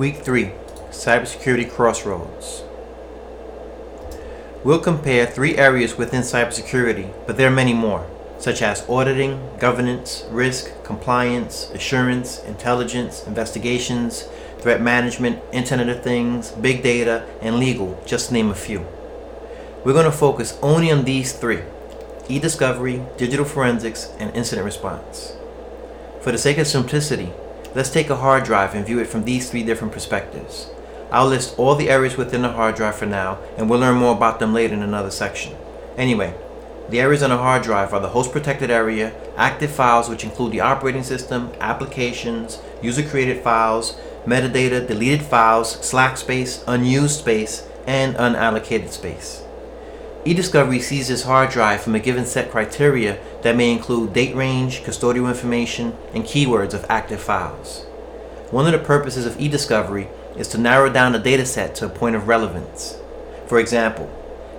Week 3, Cybersecurity Crossroads. We'll compare 3 areas within cybersecurity, but there are many more, such as auditing, governance, risk, compliance, assurance, intelligence, investigations, threat management, Internet of Things, big data, and legal, just to name a few. We're going to focus only on these 3, eDiscovery, digital forensics, and incident response. For the sake of simplicity, let's take a hard drive and view it from these 3 different perspectives. I'll list all the areas within the hard drive for now, and we'll learn more about them later in another section. Anyway, the areas on a hard drive are the host protected area, active files which include the operating system, applications, user created files, metadata, deleted files, slack space, unused space, and unallocated space. eDiscovery sees this hard drive from a given set criteria that may include date range, custodial information, and keywords of active files. One of the purposes of eDiscovery is to narrow down the data set to a point of relevance. For example,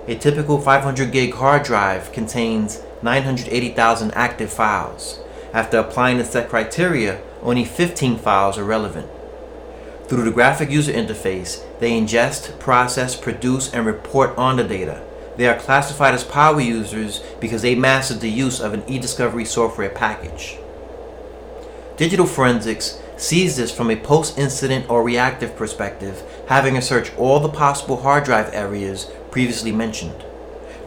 a typical 500 gig hard drive contains 980,000 active files. After applying the set criteria, only 15 files are relevant. Through the graphic user interface, they ingest, process, produce, and report on the data. They are classified as power users because they mastered the use of an eDiscovery software package. Digital forensics sees this from a post-incident or reactive perspective, having to search all the possible hard drive areas previously mentioned.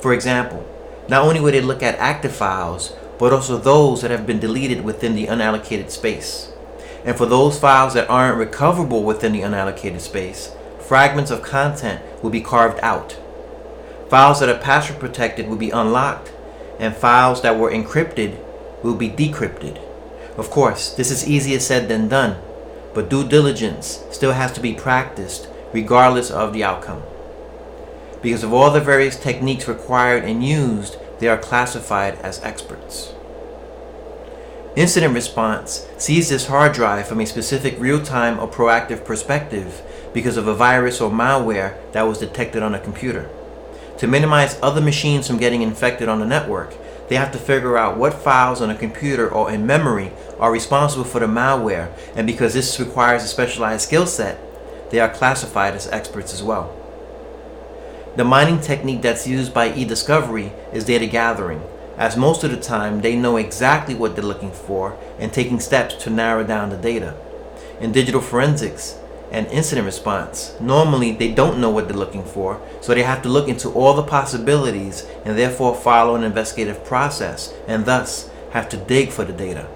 For example, not only will they look at active files, but also those that have been deleted within the unallocated space. And for those files that aren't recoverable within the unallocated space, fragments of content will be carved out. Files that are password protected will be unlocked, and files that were encrypted will be decrypted. Of course, this is easier said than done, but due diligence still has to be practiced regardless of the outcome. Because of all the various techniques required and used, they are classified as experts. Incident response sees this hard drive from a specific real-time or proactive perspective because of a virus or malware that was detected on a computer. To minimize other machines from getting infected on the network, they have to figure out what files on a computer or in memory are responsible for the malware, and because this requires a specialized skill set, they are classified as experts as well. The mining technique that's used by eDiscovery is data gathering, as most of the time they know exactly what they're looking for and taking steps to narrow down the data. In digital forensics and incident response, normally they don't know what they're looking for, so they have to look into all the possibilities and therefore follow an investigative process, and thus have to dig for the data.